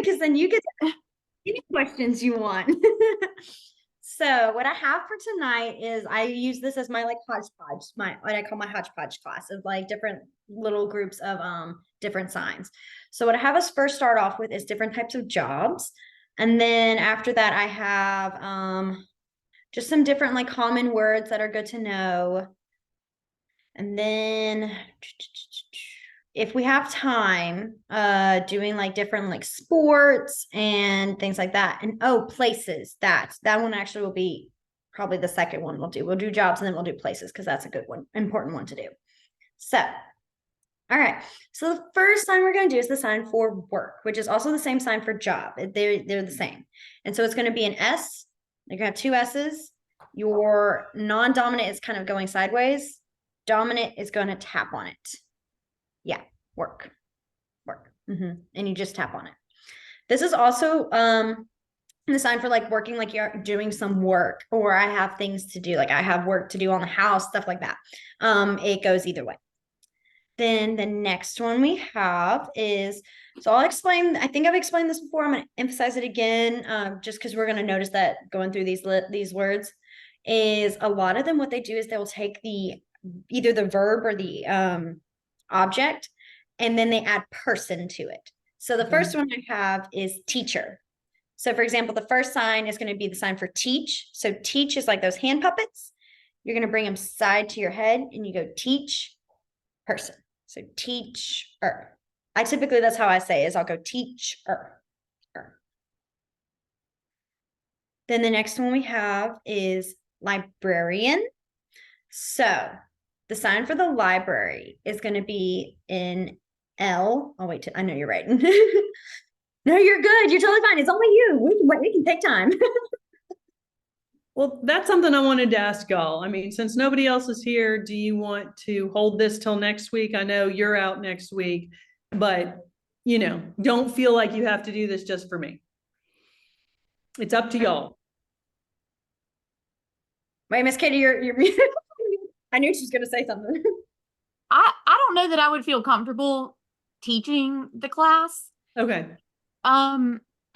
because then you get any questions you want. So what I have for tonight is I use this as my like hodgepodge, my what I call my hodgepodge class of like different little groups of different signs. So what I have us first start off with is different types of jobs. And then after that, I have just some different like common words that are good to know. And then if we have time, doing like different like sports and things like that. And places. That one actually will be probably the second one we'll do. We'll do jobs and then we'll do places because that's a good one, important one to do. So, all right. So the first sign we're going to do is the sign for work, which is also the same sign for job. They're the same. And so it's going to be an S. You're going to have two S's. Your non-dominant is kind of going sideways. Dominant is going to tap on it. Yeah, work. And you just tap on it. This is also the sign for like working, like you're doing some work, or I have things to do, like I have work to do on the house, stuff like that. It goes either way. Then the next one we have is, so I'll explain, I think I've explained this before, I'm going to emphasize it again, just because we're going to notice that going through these words is a lot of them, what they do is they'll take either the verb or the object, and then they add person to it. So the first one I have is teacher. So for example, the first sign is going to be the sign for teach. So teach is like those hand puppets. You're going to bring them side to your head and you go teach person. So teacher. I typically, that's how I say is I'll go teacher. Then the next one we have is librarian. So the sign for the library is going to be in L. Oh, wait, I know you're right. No, you're good. You're totally fine. It's only you. We can take time. Well, that's something I wanted to ask y'all. I mean, since nobody else is here, do you want to hold this till next week? I know you're out next week, but don't feel like you have to do this just for me. It's up to y'all. Wait, Miss Katie, you're I knew she was gonna say something. I don't know that I would feel comfortable teaching the class. Okay.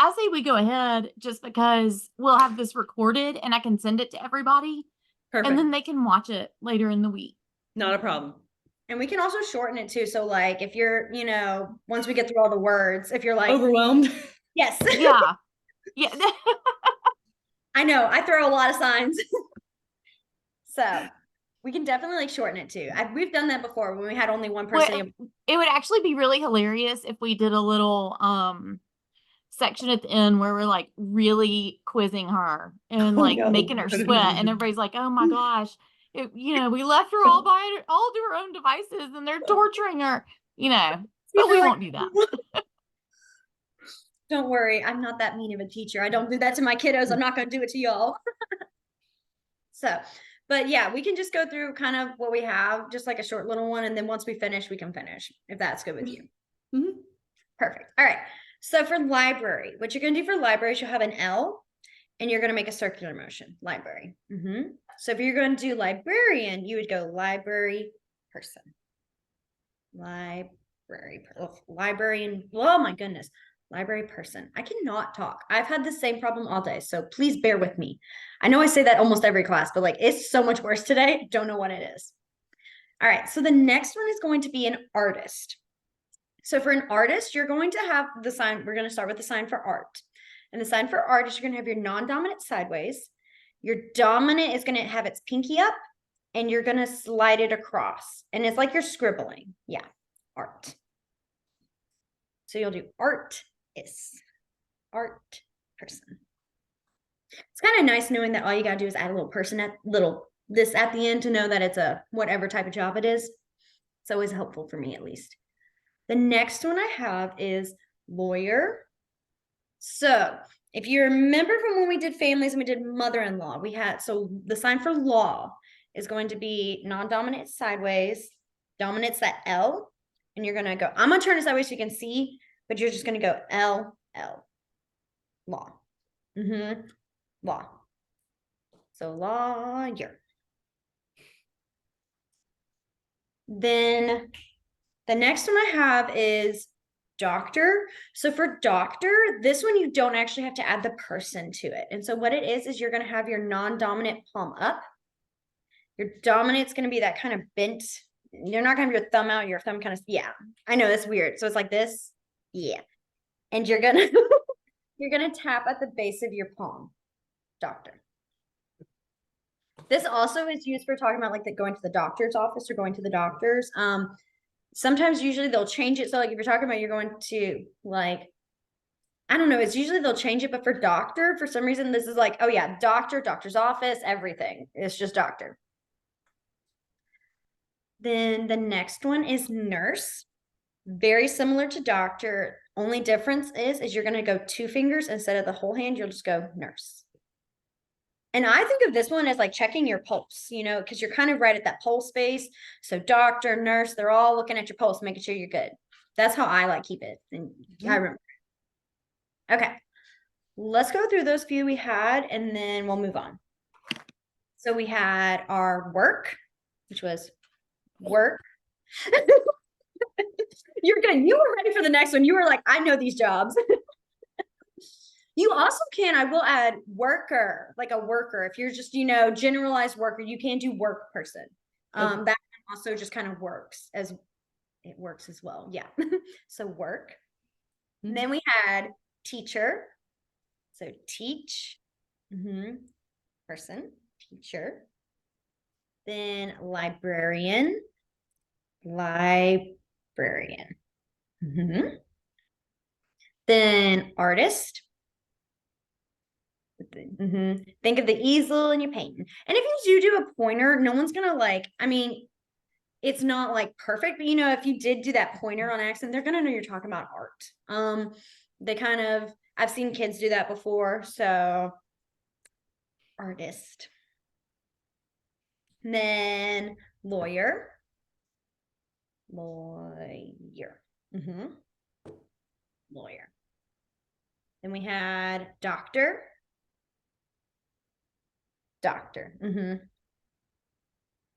I say we go ahead just because we'll have this recorded and I can send it to everybody. Perfect. And then they can watch it later in the week. Not a problem. And we can also shorten it too. So like if you're, once we get through all the words, if you're like overwhelmed. Yes. Yeah. Yeah. I know. I throw a lot of signs. So we can definitely like shorten it too. We've done that before when we had only one person. Well, it would actually be really hilarious if we did a little section at the end where we're like really quizzing her and making her sweat, and everybody's like, oh my gosh, we left her all to her own devices and they're torturing her, but we won't do that. Don't worry, I'm not that mean of a teacher. I don't do that to my kiddos. I'm not going to do it to y'all. But yeah, we can just go through kind of what we have, just like a short little one, and then once we finish, we can finish, if that's good with you. Mm-hmm. Perfect. All right. So for library, what you're going to do for library is you'll have an L, and you're going to make a circular motion, library. So if you're going to do librarian, you would go library person. Librarian. Oh my goodness. Library person. I cannot talk. I've had the same problem all day, so please bear with me. I know I say that almost every class, but it's so much worse today. Don't know what it is. All right. So the next one is going to be an artist. So for an artist, you're going to have the sign. We're going to start with the sign for art. And the sign for art is you're going to have your non-dominant sideways. Your dominant is going to have its pinky up, and you're going to slide it across. And it's like you're scribbling. Yeah, art. So you'll do art person. It's kind of nice knowing that all you got to do is add a little person at the end to know that it's a whatever type of job it is. It's always helpful for me, at least. The next one I have is lawyer. So if you remember from when we did families and we did mother-in-law, so the sign for law is going to be non-dominant sideways, dominant's that L, and you're going to go, I'm going to turn it sideways so you can see, but you're just going to go L, law. Law. So lawyer. Then the next one I have is doctor. So for doctor, this one, you don't actually have to add the person to it. And so what it is you're going to have your non-dominant palm up. Your dominant's going to be that kind of bent. You're not going to have your thumb out, your thumb kind of, yeah, I know that's weird. So it's like this. Yeah. And you're going to, you're going to tap at the base of your palm, doctor. This also is used for talking about like going to the doctor's office or going to the doctor's. Sometimes usually they'll change it. So like if you're talking about you're going to like, I don't know, it's usually they'll change it, but for doctor, for some reason, this is like, oh yeah, doctor, doctor's office, everything. It's just doctor. Then the next one is nurse. Very similar to doctor. Only difference is you're going to go 2 fingers instead of the whole hand. You'll just go nurse. And I think of this one as like checking your pulse, you know, because you're kind of right at that pulse space. So doctor, nurse, they're all looking at your pulse, making sure you're good. That's how I like keep it. And I remember. Okay. Let's go through those few we had, and then we'll move on. So we had our work, which was work. You're good. You were ready for the next one. You were like, I know these jobs. You also can, I will add worker, like a worker. If you're just, you know, generalized worker, you can do work person. That also just kind of works as it works as well. Yeah. So work. Mm-hmm. Then we had teacher. So teach, person, teacher. Then librarian, librarian. Then artist. Think of the easel and you're painting. And if you do a pointer, no one's gonna like, I mean, it's not like perfect, but you know, if you did do that pointer on accident, they're gonna know you're talking about art. They kind of, I've seen kids do that before. So artist. And then lawyer. Lawyer. Lawyer. Then we had doctor. Doctor.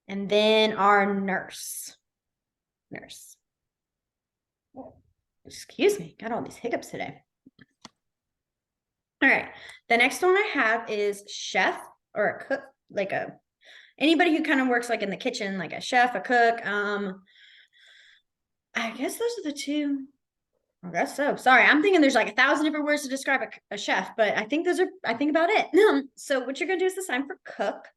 And then our nurse. Nurse. Oh, excuse me, got all these hiccups today. All right, the next one I have is chef or a cook, like anybody who kind of works like in the kitchen, like a chef, a cook. I guess those are the two. I guess so. Sorry, I'm thinking there's like 1,000 different words to describe a chef, but I think about it. So what you're gonna do is the sign for cook.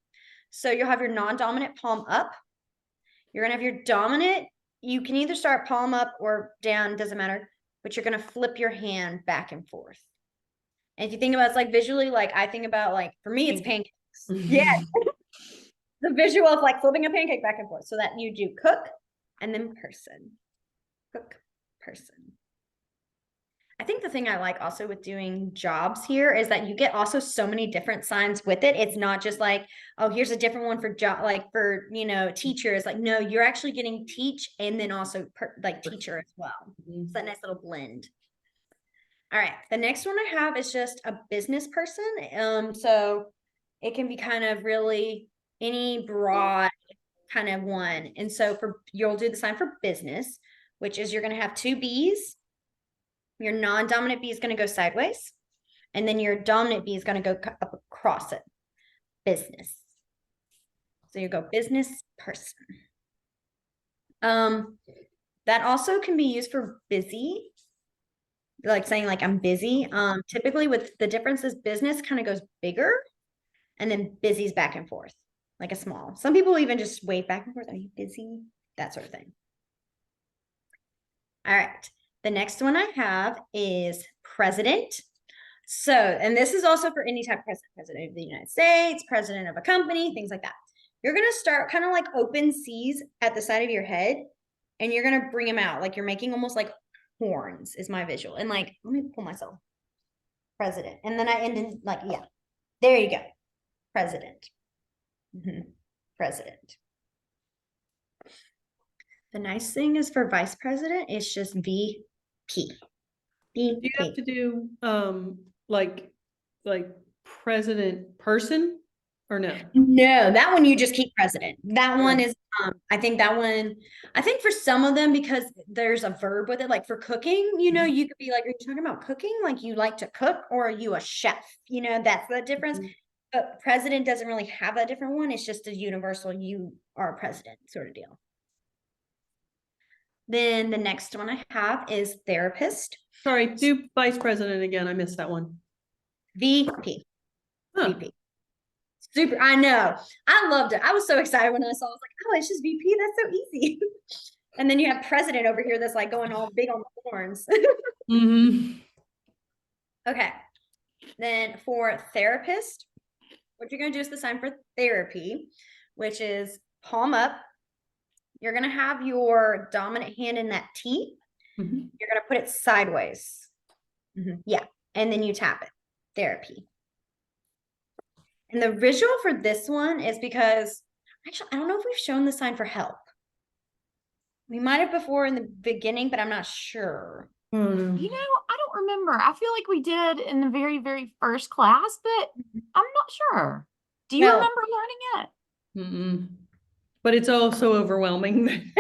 So you'll have your non-dominant palm up. You're gonna have your dominant. You can either start palm up or down, doesn't matter, but you're gonna flip your hand back and forth. And if you think about it's like visually, like I think about like, for me, it's pancakes. Yeah. The visual of like flipping a pancake back and forth. So that you do cook and then person. Cook, person. I think the thing I like also with doing jobs here is that you get also so many different signs with it. It's not just like, oh, here's a different one for job, like for, you know, teachers. Like, no, you're actually getting teach and then also like teacher as well. It's that nice little blend. All right. The next one I have is just a business person. So it can be kind of really any broad kind of one. And so you'll do the sign for business, which is you're going to have 2 B's. Your non-dominant B is going to go sideways. And then your dominant B is going to go up across it. Business. So you go business person. That also can be used for busy. Like saying like I'm busy. Typically with the difference is business kind of goes bigger and then busy's back and forth. Like a small. Some people even just wave back and forth. Are you busy? That sort of thing. All right. The next one I have is president. So, and this is also for any type of president, president of the United States, president of a company, things like that. You're going to start kind of like open C's at the side of your head, and you're going to bring them out. Like you're making almost like horns is my visual. And like, let me pull myself. President. And then I end in like, yeah, there you go. President. President. The nice thing is for vice president, it's just VP. Do you have to do like president person or no? No, that one you just keep president. That one is I think that one, I think for some of them, because there's a verb with it, like for cooking, you know, you could be like, are you talking about cooking? Like you like to cook, or are you a chef? You know, that's the difference. But president doesn't really have that different one. It's just a universal, you are president sort of deal. Then the next one I have is therapist. Sorry, do vice president again. I missed that one. VP. Huh. VP. Super. I know. I loved it. I was so excited when I saw it. I was like, oh, it's just VP. That's so easy. And then you have president over here that's like going all big on the horns. Okay. Then for therapist, what you're going to do is the sign for therapy, which is palm up. You're going to have your dominant hand in that T. You're going to put it sideways. Yeah. And then you tap it. Therapy. And the visual for this one is because actually, I don't know if we've shown the sign for help. We might have before in the beginning, but I'm not sure. You know, I don't remember. I feel like we did in the very, very first class, but I'm not sure. Do you remember learning it? But it's also overwhelming.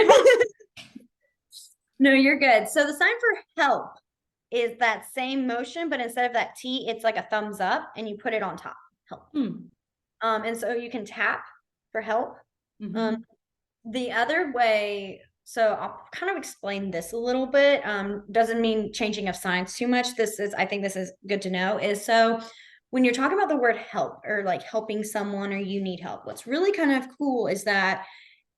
No, you're good. So the sign for help is that same motion, but instead of that T, it's like a thumbs up and you put it on top. Help. And so you can tap for help. The other way, so I'll kind of explain this a little bit. Doesn't mean changing of signs too much. I think this is good to know, is so when you're talking about the word help or like helping someone or you need help, what's really kind of cool is that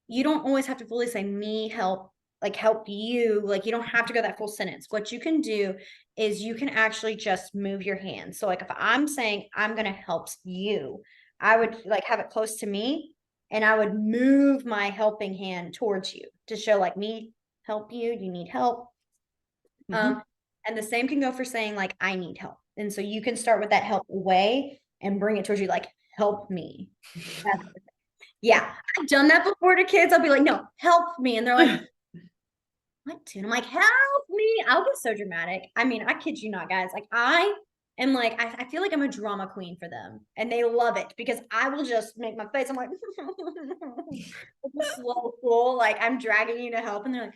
you don't always have to fully say me help, like help you. Like you don't have to go that full sentence. What you can do is you can actually just move your hand. So like if I'm saying I'm going to help you, I would like have it close to me and I would move my helping hand towards you to show like me help you, you need help. And the same can go for saying like I need help. And so you can start with that help away and bring it towards you, like help me. Yeah, I've done that before to kids. I'll be like, no, help me. And they're like, what? And I'm like, help me. I'll get so dramatic. I mean, I kid you not, guys. Like I am like, I feel like I'm a drama queen for them. And they love it because I will just make my face. I'm like, slow pull. Like I'm dragging you to help. And they're like,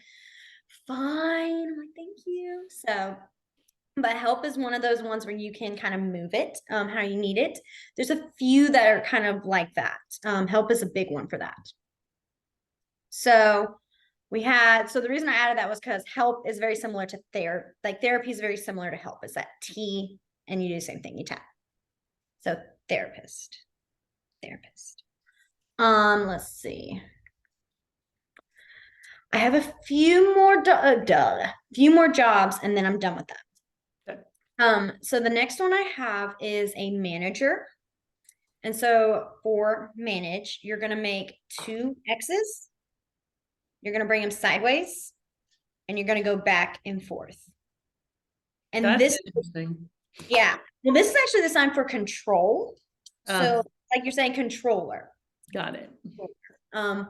fine. I'm like, thank you. So, but help is one of those ones where you can kind of move it how you need it. There's a few that are kind of like that. Help is a big one for that. So the reason I added that was because help is very similar to therapy is very similar to help. It's that T and you do the same thing, you tap. So therapist. Let's see. I have a few more jobs and then I'm done with that. So the next one I have is a manager. And so for manage, you're going to make 2 X's. You're going to bring them sideways and you're going to go back and forth. And that's interesting. Yeah. Well, this is actually the sign for control. So like you're saying controller. Got it. I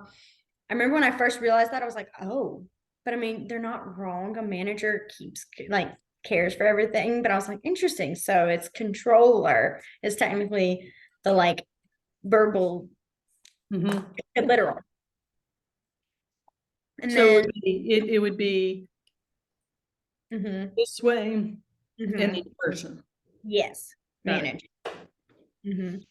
remember when I first realized that I was like, oh, but I mean, they're not wrong. A manager cares for everything, but I was like, interesting. So it's controller is technically the like verbal, literal. And so then it would be this way and in person. Yes, manager. And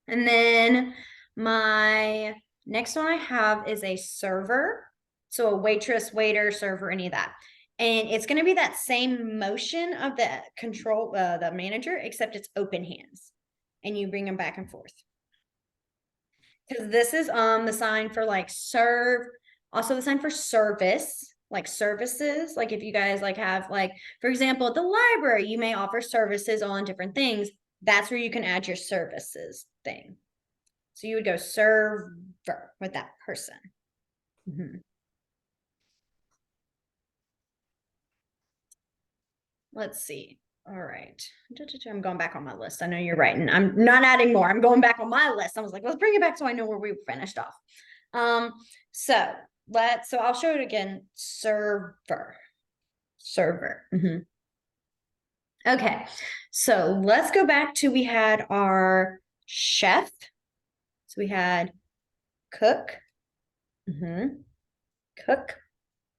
then my next one I have is a server. So a waitress, waiter, server, any of that. And it's going to be that same motion of the control, the manager, except it's open hands. And you bring them back and forth. Because this is the sign for like serve, also the sign for service, like services. Like if you guys like have like, for example, at the library, you may offer services on different things. That's where you can add your services thing. So you would go server with that person. Let's see. All right. I'm going back on my list. I know you're right. And I'm not adding more. I'm going back on my list. I was like, let's bring it back so I know where we finished off. So I'll show it again. Server. Okay. So let's go back to, we had our chef. So we had cook, Cook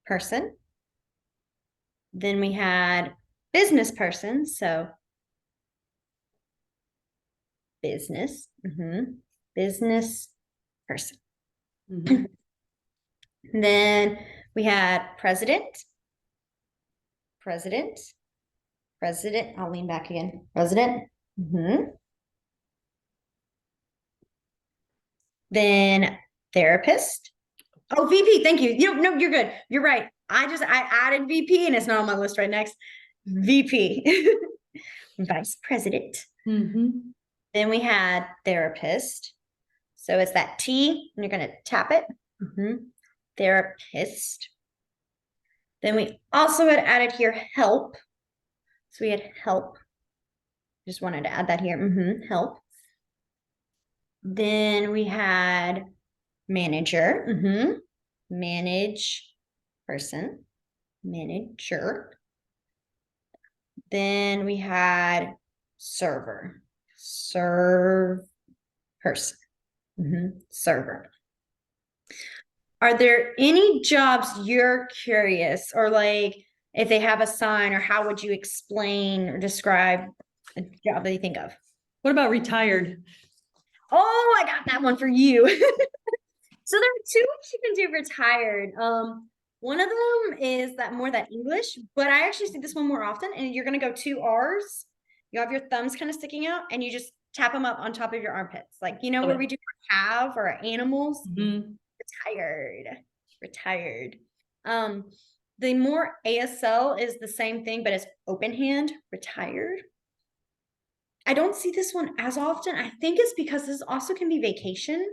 person. Then we had business person. So business, business person. Then we had president, president, president. I'll lean back again. President. Then therapist. Oh, VP. Thank you. No, you're good. You're right. I added VP and it's not on my list right next. VP, vice president. Then we had therapist. So it's that T, and you're going to tap it. Therapist. Then we also had added here help. So we had help. Just wanted to add that here. Help. Then we had manager. Manage person. Manager. Then we had server. Serve person. Server. Are there any jobs you're curious, or like if they have a sign, or how would you explain or describe a job that you think of? What about retired? Oh, I got that one for you. So there are two you can do retired. One of them is that English, but I actually see this one more often, and you're gonna go 2 R's. You have your thumbs kind of sticking out, and you just tap them up on top of your armpits, like where we do have or animals. Retired. The more ASL is the same thing, but it's open hand. Retired. I don't see this one as often. I think it's because this also can be vacation.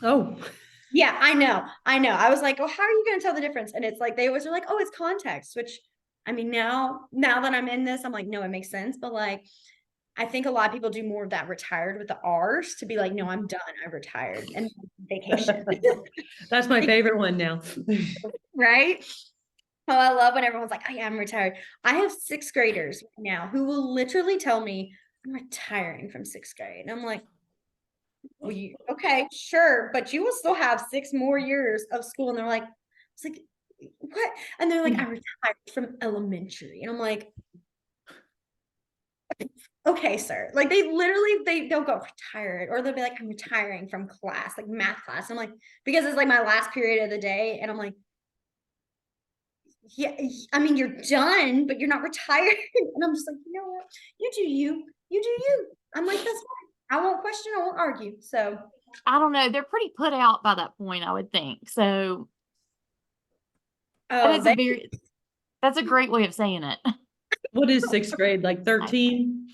Oh. Yeah, I know. I was like, oh, how are you going to tell the difference? And it's like, they always are like, oh, it's context, which I mean, now that I'm in this, I'm like, no, it makes sense. But like, I think a lot of people do more of that retired with the R's to be like, no, I'm done. I retired and vacation. That's my favorite one now. Right? Oh, I love when everyone's like, I am retired. I have 6th graders now who will literally tell me I'm retiring from 6th grade. And I'm like, well, okay, sure, but you will still have 6 more years of school. And they're like, it's like, what? And they're like, I retired from elementary. And I'm like, okay, sir. Like they'll go retired, or they'll be like, I'm retiring from class, like math class. I'm like, because it's like my last period of the day. And I'm like, yeah, I mean, you're done, but you're not retired. And I'm just like, you know what? You do you. I'm like, that's fine. I won't question, I won't argue. So I don't know. They're pretty put out by that point, I would think. So that's a great way of saying it. What is 6th grade? Like 13?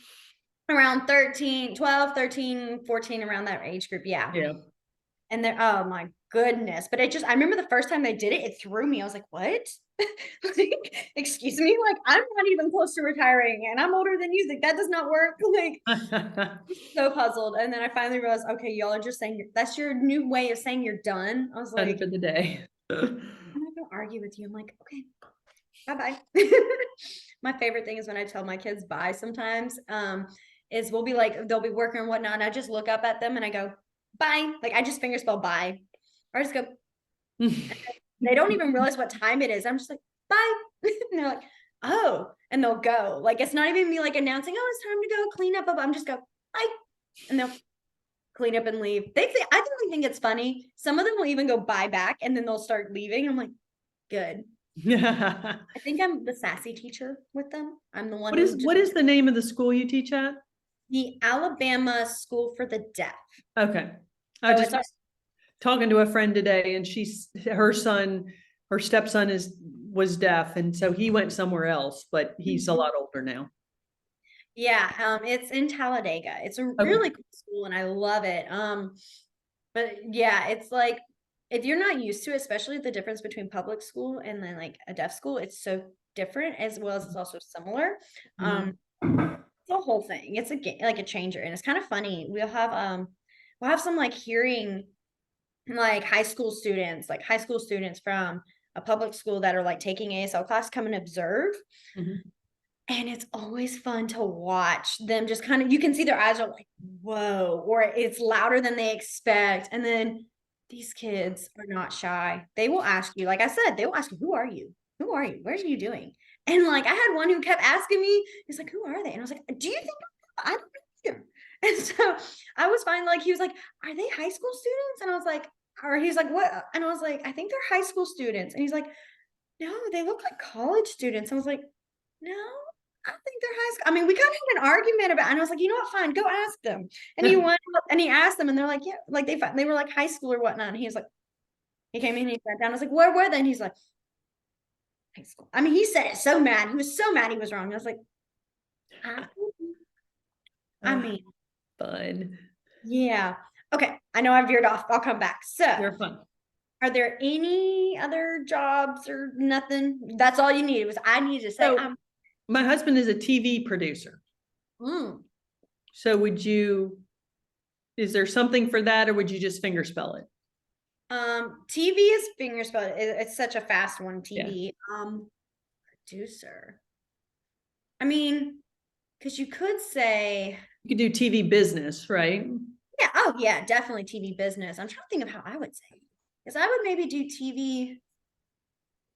Around 13, 12, 13, 14, around that age group. Yeah. And they're, oh my goodness. But I remember the first time they did it, it threw me. I was like, what? Like, excuse me? Like, I'm not even close to retiring and I'm older than you. Like, that does not work. Like, so puzzled. And then I finally realized, okay, y'all are just saying that's your new way of saying you're done. I was like, done for the day. I'm not gonna argue with you. I'm like, okay, bye-bye. My favorite thing is when I tell my kids bye sometimes, is we'll be like, they'll be working and whatnot. And I just look up at them and I go, bye. Like I just finger spell bye. Or I just go, they don't even realize what time it is. I'm just like, bye. And they're like, oh, and they'll go. Like, it's not even me like announcing, oh, it's time to go clean up. I'm just go, bye. And they'll clean up and leave. I really think it's funny. Some of them will even go bye back and then they'll start leaving. I'm like, good. I think I'm the sassy teacher with them. I'm the one. What is the name of the school you teach at? The Alabama School for the Deaf. Okay. I was just talking to a friend today, and her stepson was deaf, and so he went somewhere else, but he's a lot older now. Yeah, it's in Talladega. It's a really cool school, and I love it. But yeah, it's like if you're not used to it, especially the difference between public school and then like a deaf school, it's so different, as well as it's also similar. The whole thing, it's like a changer, and it's kind of funny. We'll have some like hearing, like high school students from a public school that are like taking ASL class come and observe. And it's always fun to watch them just kind of, you can see their eyes are like, whoa, or it's louder than they expect. And then these kids are not shy. They will ask you, like I said, they will ask you, who are you? Who are you? What are you doing? And like I had one who kept asking me, he's like, who are they? And I was like, do you think I don't know either? And so I was fine. Like he was like, are they high school students? And I was like, or he's like, what? And I was like, I think they're high school students. And he's like, no, they look like college students. I was like, no, I think they're high school. I mean, we kind of had an argument about, and I was like, you know what, fine, go ask them. And he went and he asked them, and they're like, yeah, like they were like high school or whatnot. And he was like, he came in and he sat down. I was like, where were they? And he's like, high school. I mean, he said it so mad. He was so mad he was wrong. I was like, I mean, fun. yeah. Okay. I know I veered off. I'll come back. So You're fun. are there any other jobs or nothing? That's all you needed was I needed to say, So, my husband is a TV producer. So is there something for that, or would you just finger spell it? TV is finger spell. It's such a fast one, TV. Yeah. Producer. I mean, because you could say you could do TV business, right? Yeah. Oh, yeah, definitely TV business. I'm trying to think of how I would say, because I would maybe do TV.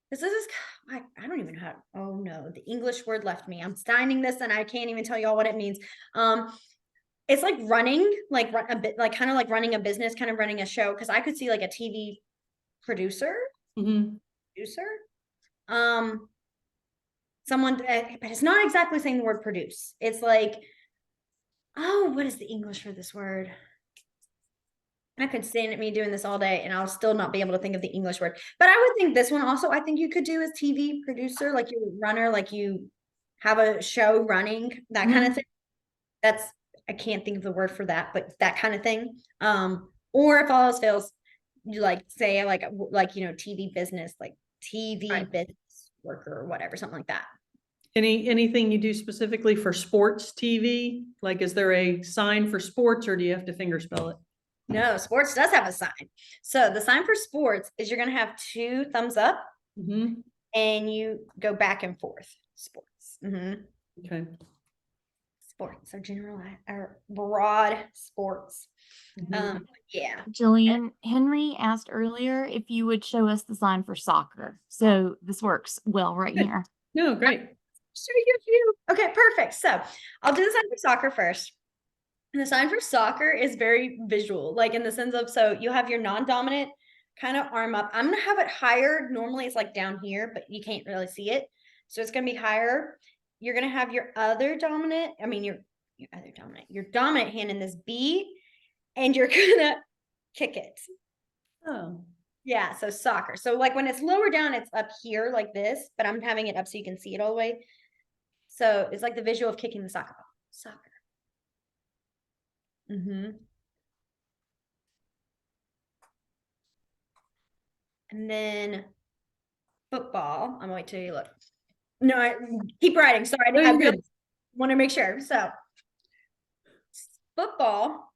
Because this is, I don't even know how. Oh no, the English word left me. I'm signing this, and I can't even tell y'all what it means. It's like running, like a bit, like kind of like running a business, kind of running a show. Because I could see like a TV producer, someone, but it's not exactly saying the word produce. It's like, oh, what is the English for this word? I could stand at me doing this all day and I'll still not be able to think of the English word. But I would think this one also, I think you could do as TV producer, like you runner, like you have a show running, that kind of thing. I can't think of the word for that, but that kind of thing. Or if all else fails, you like say like, you know, TV business, like TV business worker or whatever, something like that. Anything you do specifically for sports TV? Like, is there a sign for sports, or do you have to finger spell it? No, sports does have a sign. So the sign for sports is you're going to have 2 thumbs up and you go back and forth. Sports. Okay. Sports are general or broad sports. Yeah. Gillian, Henry asked earlier if you would show us the sign for soccer. So this works well right here. No, great. Show you. Okay, perfect. So I'll do the sign for soccer first. And the sign for soccer is very visual, like in the sense of, so you have your non-dominant kind of arm up. I'm going to have it higher. Normally it's like down here, but you can't really see it. So it's going to be higher. You're going to have your other dominant, your dominant hand in this B, and you're going to kick it. Oh. Yeah, so soccer. So like when it's lower down, it's up here like this, but I'm having it up so you can see it all the way. So it's like the visual of kicking the soccer ball. Soccer. And then football. I'm gonna wait till you look. No, I keep writing. Sorry, I want to make sure. So football,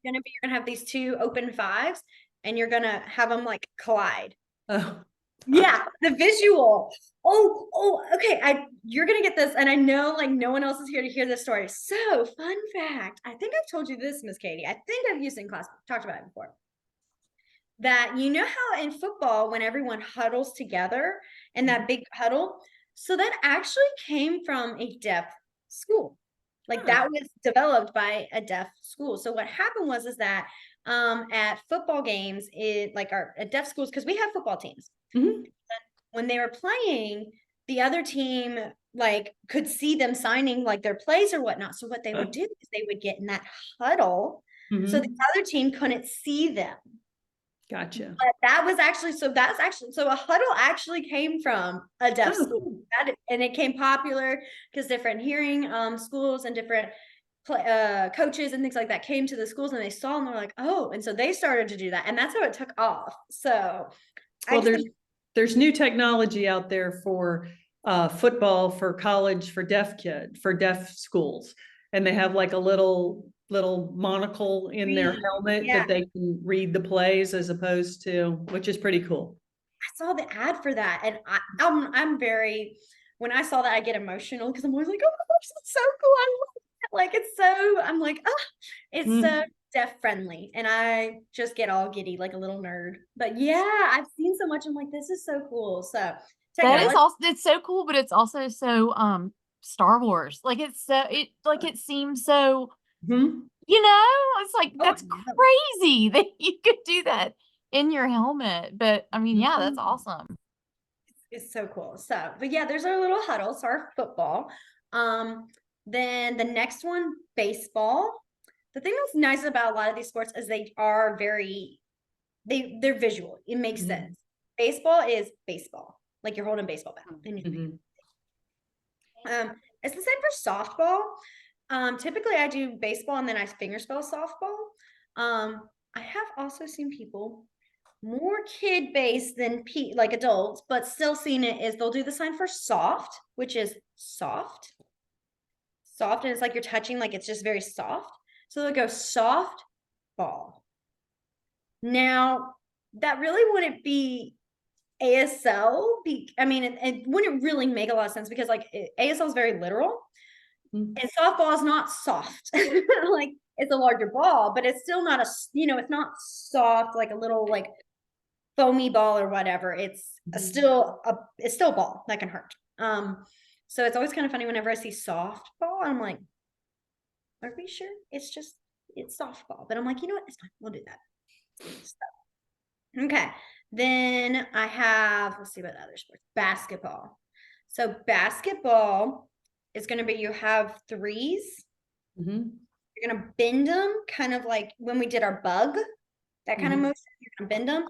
you're gonna have these 2 open 5s, and you're gonna have them like collide. Oh. Yeah, the visual. Okay. You're gonna get this, and I know like no one else is here to hear this story. So, fun fact. I think I've told you this, Miss Katie. I think I've used it in class, talked about it before. That you know how in football, when everyone huddles together in that big huddle, so that actually came from a deaf school. Like that was developed by a deaf school. So what happened was that at football games, at deaf schools, because we have football teams. When they were playing, the other team like could see them signing like their plays or whatnot. So what they would do is they would get in that huddle, so the other team couldn't see them. Gotcha. But so a huddle actually came from a deaf school, and it came popular because different hearing schools and different coaches and things like that came to the schools, and they saw and they're like, oh, and so they started to do that, and that's how it took off. So there's new technology out there for football, for college, for deaf schools, and they have like a little monocle in their helmet that they can read the plays, as opposed to, which is pretty cool. I saw the ad for that, and I'm very, when I saw that, I get emotional because I'm always like, oh my gosh, that's so cool. I love it. Like it's so, I'm like, oh, it's so deaf friendly, and I just get all giddy like a little nerd. But yeah, I've seen so much. I'm like, this is so cool. So That is technology. also, it's so cool, but it's also so Star Wars. Like it's so it seems so, Mhm. it's like that's Yeah. crazy that you could do that in your helmet. But I mean, yeah, that's awesome. It's so cool. So, but yeah, there's our little huddle. So our football. Then the next one, baseball. The thing that's nice about a lot of these sports is they are they're visual. It makes sense. Baseball is baseball, like you're holding a baseball bat. It's the same for softball. Typically I do baseball and then I fingerspell softball. I have also seen people more kid-based than like adults, but still seen it is they'll do the sign for soft, which is soft. Soft, and it's like you're touching, like it's just very soft. So they'll go soft ball. Now, that really wouldn't be ASL. I mean, it wouldn't really make a lot of sense because like ASL is very literal, and softball is not soft. Like it's a larger ball, but it's still not it's not soft like a little like foamy ball or whatever. It's still a ball that can hurt. So it's always kind of funny whenever I see softball, I'm like, are we sure it's softball? But I'm like, you know what, it's fine, we'll do that. So, okay, then I have, let's see what other sports. Basketball. So basketball is going to be, you have threes. You're going to bend them kind of like when we did our bug, that kind of motion. You're going to bend them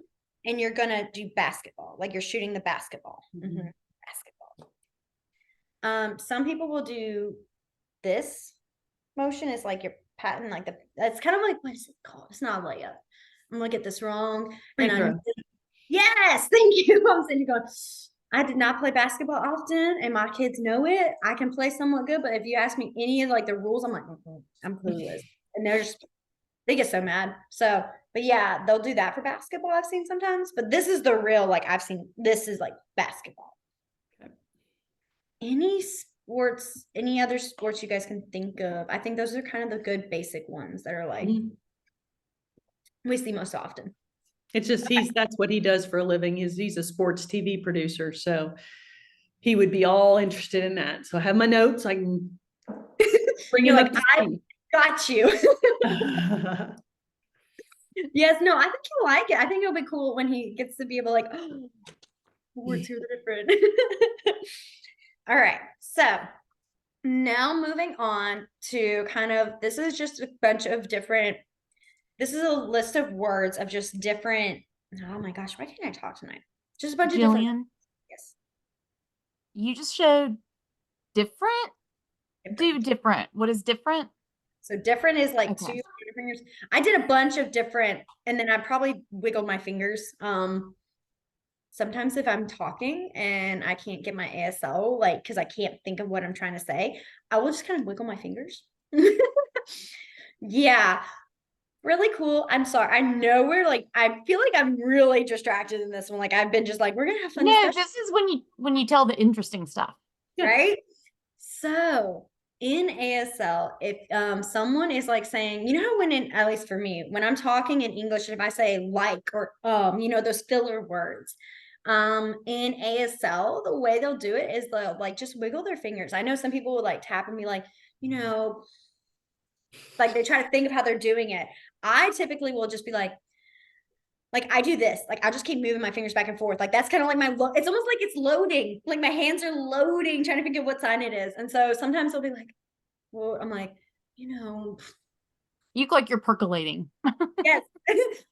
and you're going to do basketball, like you're shooting the basketball. Basketball. Some people will do this motion. Is like you're patting like it's kind of like, what is it called? It's not a layup. I'm gonna get this wrong. Yes, thank you. I'm sitting here going, I did not play basketball often, and my kids know it. I can play somewhat good, but if you ask me any of like the rules, I'm like, I'm clueless. And they get so mad. So, but yeah, they'll do that for basketball. I've seen sometimes, but this is the real, like I've seen, this is like basketball. Okay. Any other sports you guys can think of? I think those are kind of the good basic ones that are like, we see most often. It's just, that's what he does for a living, is he's a sports TV producer. So he would be all interested in that. So I have my notes. I can bring him like, up. I got you. Yes, no, I think he'll like it. I think it'll be cool when he gets to be able to like, oh, sports are different. All right. So now moving on to kind of, this is just a bunch of different, this is a list of words of just different, oh my gosh, why can't I talk tonight? Just a bunch of different. Yes. You just showed different. Do different. What is different? So different is like two fingers. I did a bunch of different, and then I probably wiggled my fingers. Sometimes if I'm talking and I can't get my ASL, like, because I can't think of what I'm trying to say, I will just kind of wiggle my fingers. Yeah, really cool. I'm sorry. I know I feel like I'm really distracted in this one. Like I've been just like, we're gonna have fun. No, this is when you tell the interesting stuff. Right? So in ASL, if someone is like saying, you know how at least for me, when I'm talking in English, if I say like or those filler words, in ASL, the way they'll do it is they'll like just wiggle their fingers. I know some people would like tap and be like, like they try to think of how they're doing it. I typically will just be like I do this, like I'll just keep moving my fingers back and forth. Like that's kind of like it's almost like it's loading. Like my hands are loading, trying to figure out what sign it is. And so sometimes they'll be like, well, I'm like, you look like you're percolating. Yes.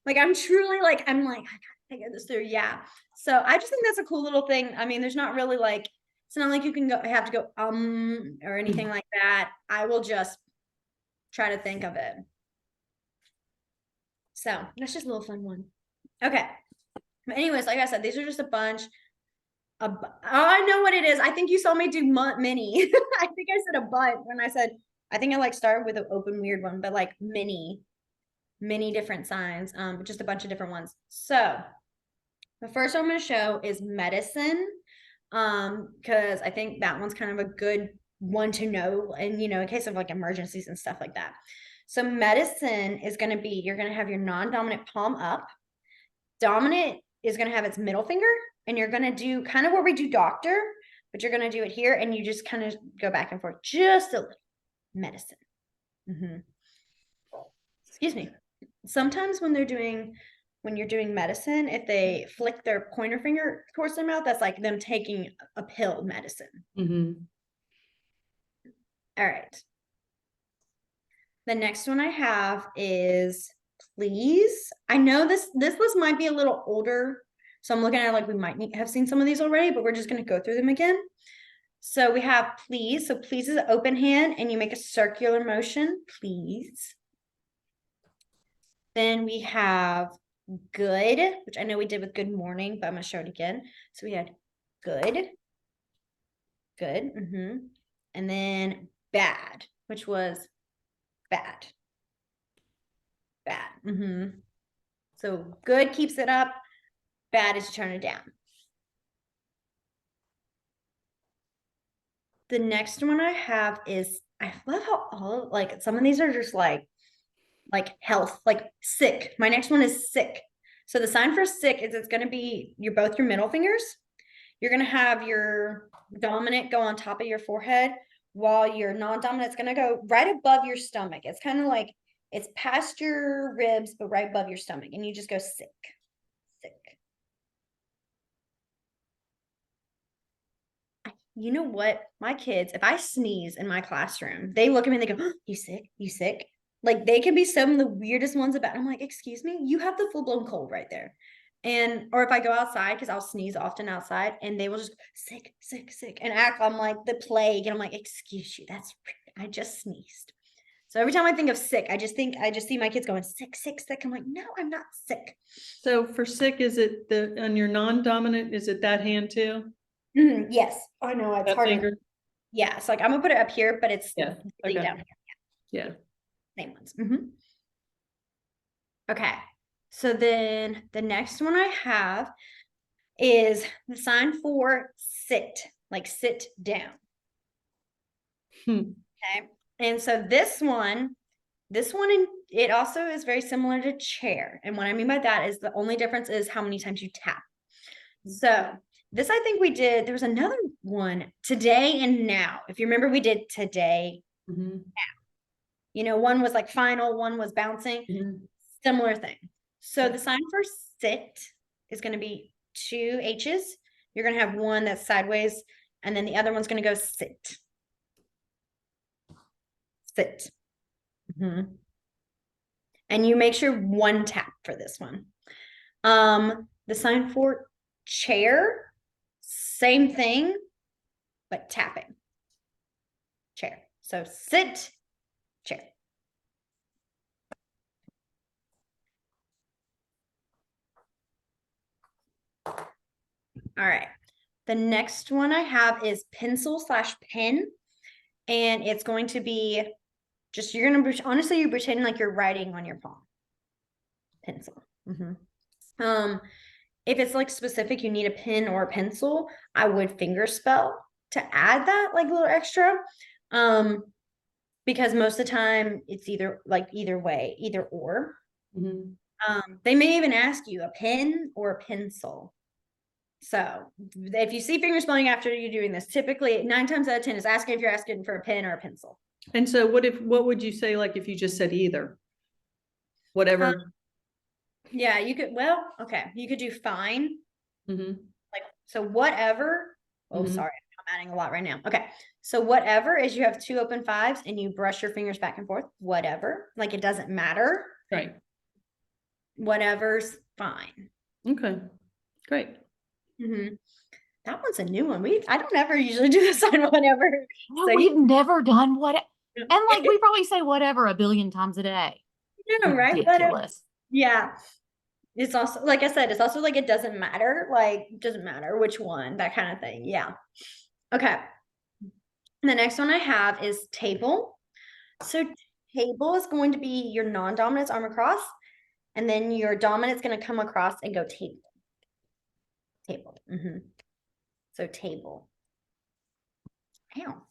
Like I'm truly like, I'm like, I gotta get this through. Yeah. So I just think that's a cool little thing. I mean, there's not really like, it's not like you can have to go, or anything like that. I will just try to think of it. So that's just a little fun one. Okay. But anyways, like I said, these are just a bunch of, I know what it is. I think you saw me do mini. I think I said a bunch when I said, I think I like started with an open weird one, but like many different signs, but just a bunch of different ones. So the first one I'm going to show is medicine, because I think that one's kind of a good one to know, and in case of like emergencies and stuff like that. So medicine is going to be, you're going to have your non-dominant palm up. Dominant is going to have its middle finger, and you're going to do kind of where we do doctor, but you're going to do it here, and you just kind of go back and forth just a little. Medicine. Excuse me. Sometimes when you're doing medicine, if they flick their pointer finger towards their mouth, that's like them taking a pill medicine. All right. The next one I have is please. I know this list might be a little older, so I'm looking at it like we might have seen some of these already, but we're just going to go through them again. So we have please. So please is an open hand, and you make a circular motion, please. Then we have good, which I know we did with good morning, but I'm going to show it again. So we had good. And then bad, which was bad. So good keeps it up. Bad is to turn it down. The next one I have is, I love how all, like, some of these are just like health, like sick. My next one is sick. So the sign for sick is it's going to be both your middle fingers. You're going to have your dominant go on top of your forehead, while your non-dominant is going to go right above your stomach. It's kind of like, it's past your ribs, but right above your stomach. And you just go sick, sick. You know what? My kids, if I sneeze in my classroom, they look at me and they go, oh, you sick? You sick? Like, they can be some of the weirdest ones about it. I'm like, excuse me, you have the full-blown cold right there. And, or if I go outside, because I'll sneeze often outside, and they will just sick, sick, sick, and act I'm like the plague. And I'm like, excuse you, I just sneezed. So every time I think of sick, I just see my kids going sick, sick, sick. I'm like, no, I'm not sick. So for sick, is it on your non-dominant, is it that hand too? Yes. I know it's hard. Yeah. So like, I'm gonna put it up here, but it's down here. Yeah. Same ones. Okay. So then the next one I have is the sign for sit, like sit down. Okay. And so this one, it also is very similar to chair. And what I mean by that is the only difference is how many times you tap. So this, I think we did, there was another one, today and now. If you remember, we did today, now. You know, one was like final, one was bouncing, similar thing. So the sign for sit is going to be 2 H's. You're going to have one that's sideways, and then the other one's going to go sit. Sit. And you make sure one tap for this one. The sign for chair, same thing, but tapping. Chair. So sit, chair. All right. The next one I have is pencil/pen. And it's going to be just, you're going to, honestly, you're pretending like you're writing on your palm. Pencil. If it's like specific, you need a pen or a pencil, I would finger spell to add that like little extra. Because most of the time it's either way, either or. They may even ask you a pen or a pencil. So if you see finger spelling after you're doing this, typically 9 times out of 10 is asking if you're asking for a pen or a pencil. And so what would you say, like, if you just said either? Whatever. Yeah, you could, well, okay. You could do fine. Like, so whatever. Oh, sorry. I'm adding a lot right now. Okay. So whatever is, you have 2 open 5s and you brush your fingers back and forth, whatever, like it doesn't matter. Right. Whatever's fine. Okay. Great. That one's a new one. I don't ever usually do this on whatever. No, so we've never done what, and like we probably say whatever a billion times a day. Yeah, right. Ridiculous. Yeah. It's also, like I said, it's also like, it doesn't matter. Like, it doesn't matter which one, that kind of thing. Yeah. Okay. The next one I have is table. So table is going to be your non-dominant's arm across, and then your dominant's going to come across and go table. Table. So table. Ow.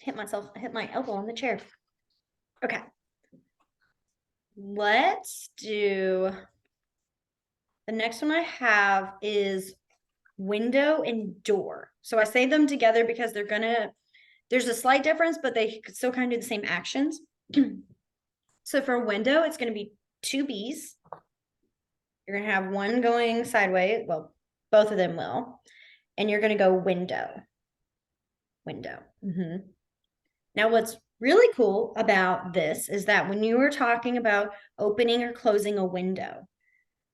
Hit my elbow on the chair. Okay. Let's do, the next one I have is window and door. So I say them together because there's a slight difference, but they could still kind of do the same actions. So for window, it's going to be 2 B's. You're going to have one going sideways. Well, both of them will. And you're going to go window. Window. Now, what's really cool about this is that when you were talking about opening or closing a window,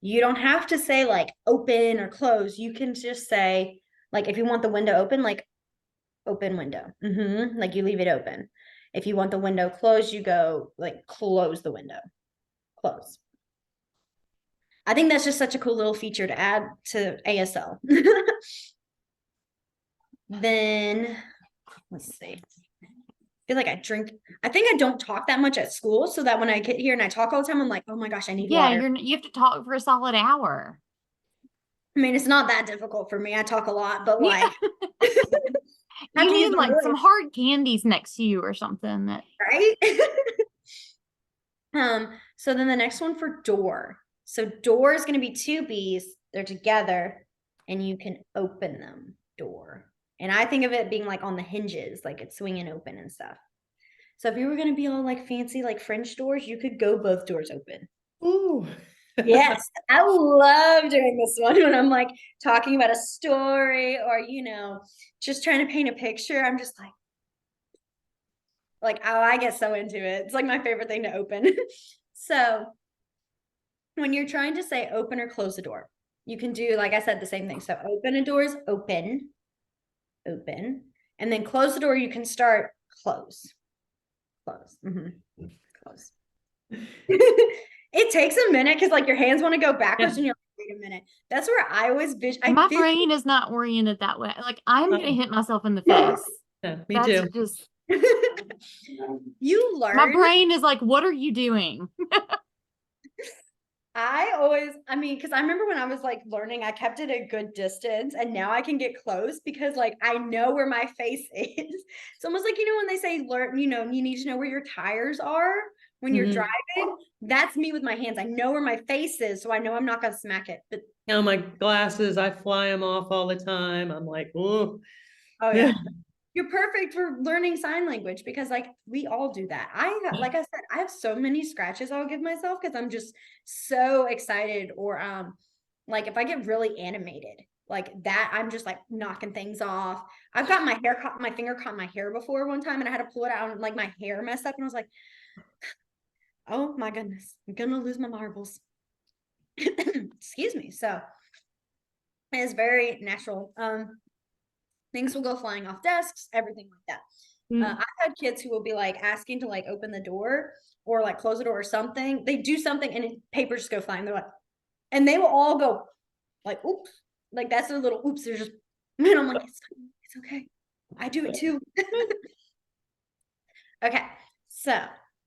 you don't have to say like open or close. You can just say, like, if you want the window open, like open window. Like you leave it open. If you want the window closed, you go like close the window. Close. I think that's just such a cool little feature to add to ASL. Then let's see. I feel like I think I don't talk that much at school, so that when I get here and I talk all the time, I'm like, oh my gosh, I need water. You have to talk for a solid hour. I mean, it's not that difficult for me. I talk a lot, but like you need like some hard candies next to you or something. Right? So then the next one for door. So door is going to be 2 B's. They're together and you can open them. Door. And I think of it being like on the hinges, like it's swinging open and stuff. So if you were going to be all like fancy, like French doors, you could go both doors open. Ooh. Yes, I love doing this one when I'm like talking about a story or, just trying to paint a picture. I'm just like, oh, I get so into it. It's like my favorite thing to open. So when you're trying to say open or close the door, you can do, like I said, the same thing. So open a door is open, open, and then close the door, you can start close, close, close. It takes a minute because like your hands want to go backwards and you're like, wait a minute. That's where I always my brain is not oriented that way. Like I'm gonna hit myself in the face. Yeah, me too. Just you learn. My brain is like, what are you doing? Because I remember when I was like learning, I kept it a good distance and now I can get close because like I know where my face is. It's almost like, when they say learn, you need to know where your tires are when you're driving. That's me with my hands. I know where my face is, so I know I'm not going to smack it. But my glasses, I fly them off all the time. I'm like, oh yeah. You're perfect for learning sign language because like we all do that. Like I said, I have so many scratches I'll give myself because I'm just so excited, or like if I get really animated like that, I'm just like knocking things off. I've got my finger caught my hair before one time and I had to pull it out and like my hair messed up and I was like, oh my goodness, I'm gonna lose my marbles. Excuse me. So it's very natural. Things will go flying off desks, everything like that. I've had kids who will be like asking to like open the door or like close the door or something. They do something and papers just go flying. They're like, and they will all go like, oops, like that's their little oops. They're just, and I'm like, it's okay. I do it too. Okay, so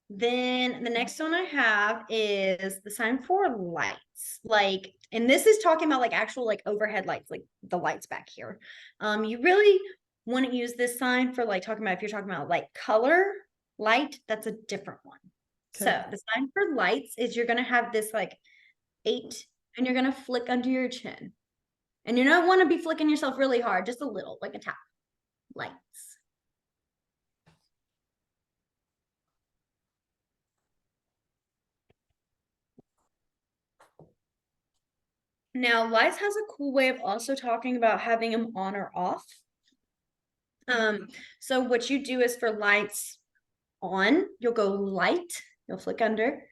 then the next one I have is the sign for lights. Like, and this is talking about like actual like overhead lights, like the lights back here. You really want to use this sign for like talking about, if you're talking about like color light, that's a different one. Okay. So the sign for lights is you're going to have this like 8 and you're going to flick under your chin. And you don't want to be flicking yourself really hard, just a little, like a tap. Lights. Now, lights has a cool way of also talking about having them on or off. So what you do is for lights on, you'll go light, you'll flick under.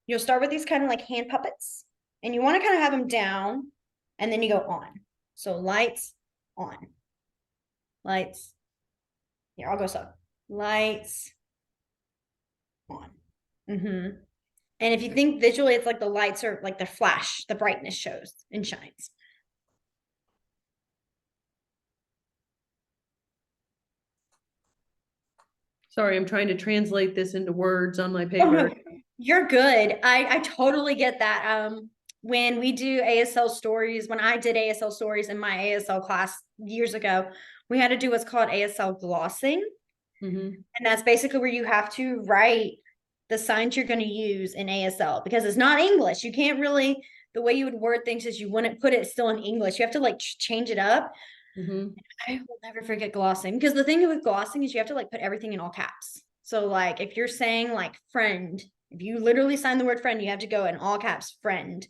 You'll start with these kind of like hand puppets, and you want to kind of have them down, and then you go on. So lights on. Lights. Here, I'll go so. Lights on. And if you think visually, it's like the lights are like the flash, the brightness shows and shines. Sorry, I'm trying to translate this into words on my paper. Oh, you're good. I totally get that. When we do ASL stories, when I did ASL stories in my ASL class years ago, we had to do what's called ASL glossing. And that's basically where you have to write the signs you're going to use in ASL because it's not English. You can't really, the way you would word things is you wouldn't put it still in English. You have to like change it up. I will never forget glossing because the thing with glossing is you have to like put everything in all caps. So like if you're saying like friend, if you literally sign the word friend, you have to go in all caps friend.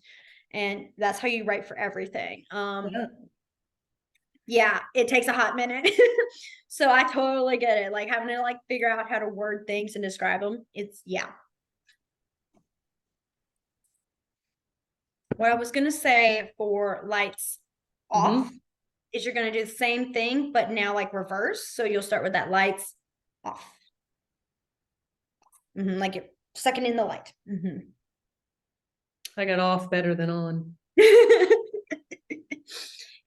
And that's how you write for everything. Yeah, it takes a hot minute. So I totally get it. Like having to like figure out how to word things and describe them. It's yeah. What I was gonna say for lights off is you're gonna do the same thing, but now like reverse. So you'll start with that lights off. Like you're sucking in the light. I got off better than on.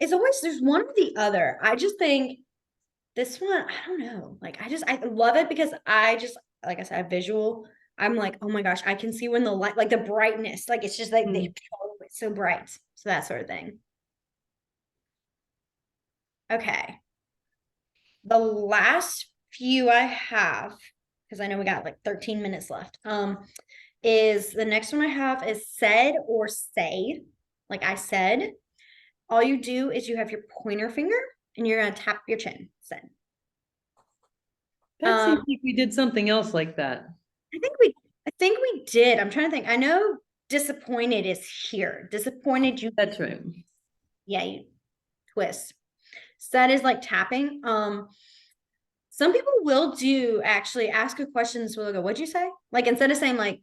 It's always there's one or the other. I just think this one, I don't know. Like I love it because I just like I said, visual. I'm like, oh my gosh, I can see when the light, like the brightness, like it's just like it's so bright. So that sort of thing. Okay. The last few I have, because I know we got like 13 minutes left. Is the next one I have is said or say. Like I said, all you do is you have your pointer finger and you're gonna tap your chin. Said. That seems like we did something else like that. I think we did. I'm trying to think. I know disappointed is here. Disappointed you. That's right. Yeah, you twist. So that is like tapping. Some people will do actually ask a question, so they'll go, what'd you say? Like instead of saying like,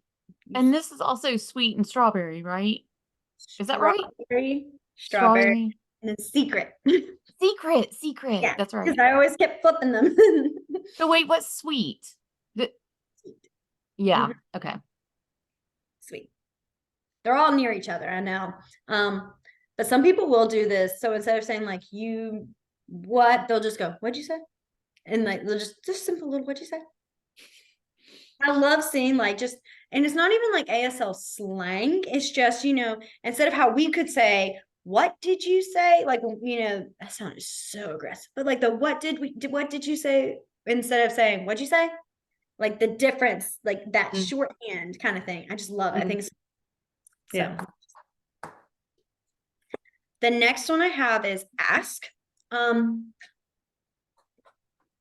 and this is also sweet and strawberry, right? Is that right? Strawberry, and then secret. Secret. Yeah, that's right. Because I always kept flipping them. So wait, what's sweet? Yeah. Okay. Sweet. They're all near each other, I know. But some people will do this. So instead of saying like you what, they'll just go, what'd you say? And like they'll just simple little what'd you say? I love seeing like just, and it's not even like ASL slang. It's just, instead of how we could say, what did you say? Like, that sounded so aggressive, but like what did you say? Instead of saying, what'd you say? Like the difference, like that shorthand kind of thing. I just love it. I think it's yeah. So. The next one I have is ask.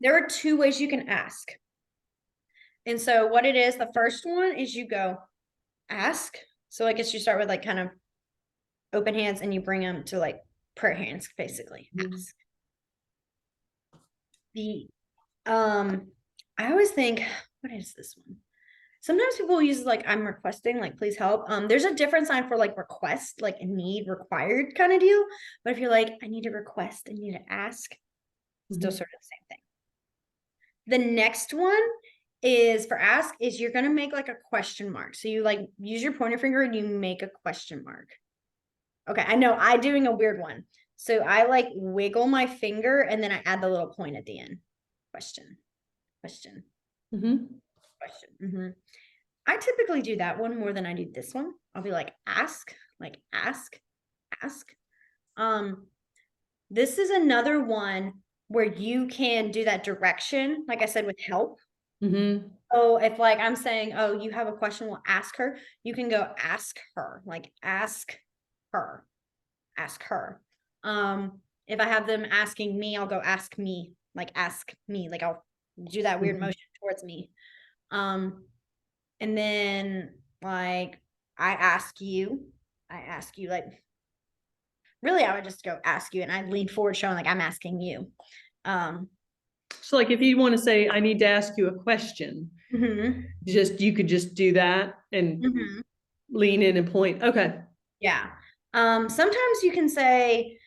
There are two ways you can ask. And so what it is, the first one is you go ask. So I guess you start with like kind of open hands and you bring them to like prayer hands, basically. Ask. I always think, what is this one? Sometimes people use like I'm requesting, like please help. There's a different sign for like request, like need, required kind of deal. But if you're like, I need to request, I need to ask, still sort of the same thing. The next one is for ask is you're gonna make like a question mark. So you like use your pointer finger and you make a question mark. Okay, I know I'm doing a weird one. So I like wiggle my finger and then I add the little point at the end. Question. Question. Question. I typically do that one more than I do this one. I'll be like ask. This is another one where you can do that direction, like I said, with help. So if like I'm saying, oh, you have a question, well, ask her. You can go ask her, like ask her. If I have them asking me, I'll go ask me, like I'll do that weird motion towards me. And then like I ask you like really I would just go ask you and I lean forward showing like I'm asking you. So like if you want to say I need to ask you a question, you could just do that and lean in and point. Okay. Yeah. Sometimes you can say,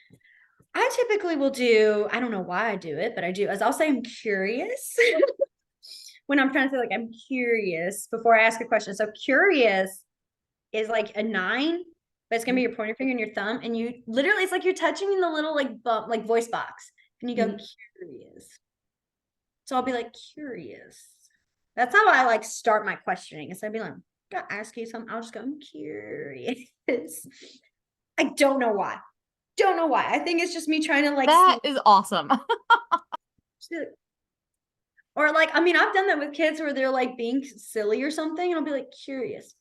I typically will do, I don't know why I do it, but I do, as I'll say I'm curious when I'm trying to say like I'm curious before I ask a question. So curious is like a 9, but it's gonna be your pointer finger and your thumb, and you literally it's like you're touching in the little like bump, like voice box, and you go curious. So I'll be like curious. That's how I like start my questioning. Instead of being like, I gotta ask you something, I'll just go, I'm curious. I don't know why. I think it's just me trying to like that is awesome. Or like, I mean, I've done that with kids where they're like being silly or something, and I'll be like, curious,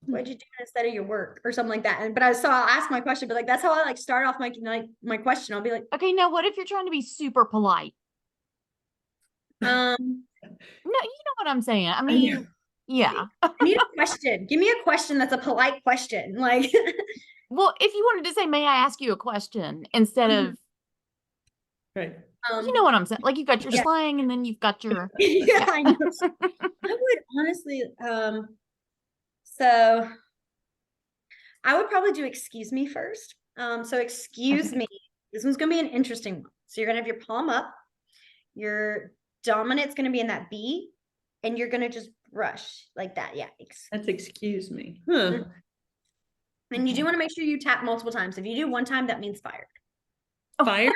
what'd you do instead of your work or something like that? And I'll ask my question, but like that's how I like start off my question. I'll be like, Okay, now what if you're trying to be super polite? um, No, you know what I'm saying. I I know. mean, yeah. I need a question. Give me a question that's a polite question. Like, Well, if you wanted to say, may I ask you a question instead of, Right. you know what I'm saying? Like you've got your yeah. slang and then you've got your, Yeah, I know. I would honestly, so I would probably do excuse me first. So excuse Okay. me. This one's gonna be an interesting one. So you're gonna have your palm up, your dominant's gonna be in that B, and you're gonna just brush like that. Yeah. That's excuse me. Huh. And you do Okay. want to make sure you tap multiple times. If you do one time, that means fired. Fired?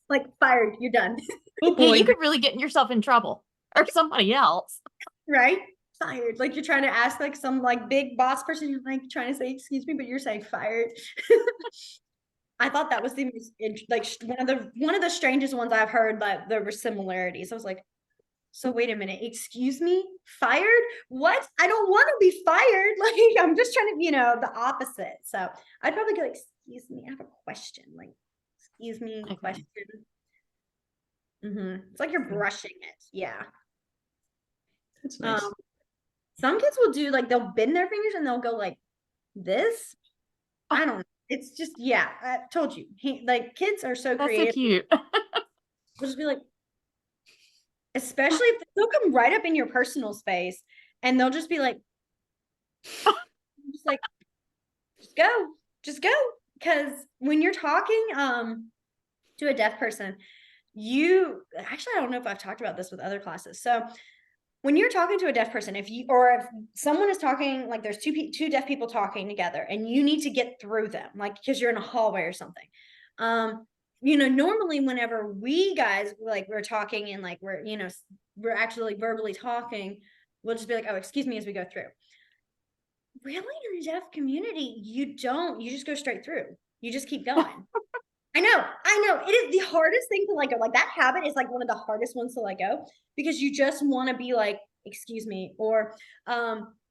Like fired, you're done. Oh Yeah, boy. you could really get yourself in trouble or somebody else. Right? Fired. Like you're trying to ask like some like big boss person, you're like trying to say excuse me, but you're saying fired. I thought that was the most like one of the strangest ones I've heard that there were similarities. I was like, so wait a minute, excuse me, fired? What? I don't want to be fired. Like I'm just trying to, the opposite. So I'd probably go, excuse me, I have a question. Like, excuse me, Okay. question. It's like you're brushing it. Yeah. That's nice. Some kids will do like they'll bend their fingers and they'll go like this. I don't know. It's just, yeah, I told you. Like kids are so That's so creative. cute. They'll just be like, especially if they'll come right up in your personal space and they'll just be like, just like, just go. Because when you're talking to a deaf person, I don't know if I've talked about this with other classes. So when you're talking to a deaf person, if someone is talking, like there's two deaf people talking together and you need to get through them, like because you're in a hallway or something. Normally whenever we guys like we're talking and like we're actually verbally talking, we'll just be like, oh, excuse me, as we go through. Really, in the deaf community, you just go straight through. You just keep going. I know. It is the hardest thing to let go. Like that habit is like one of the hardest ones to let go because you just want to be like, excuse me, or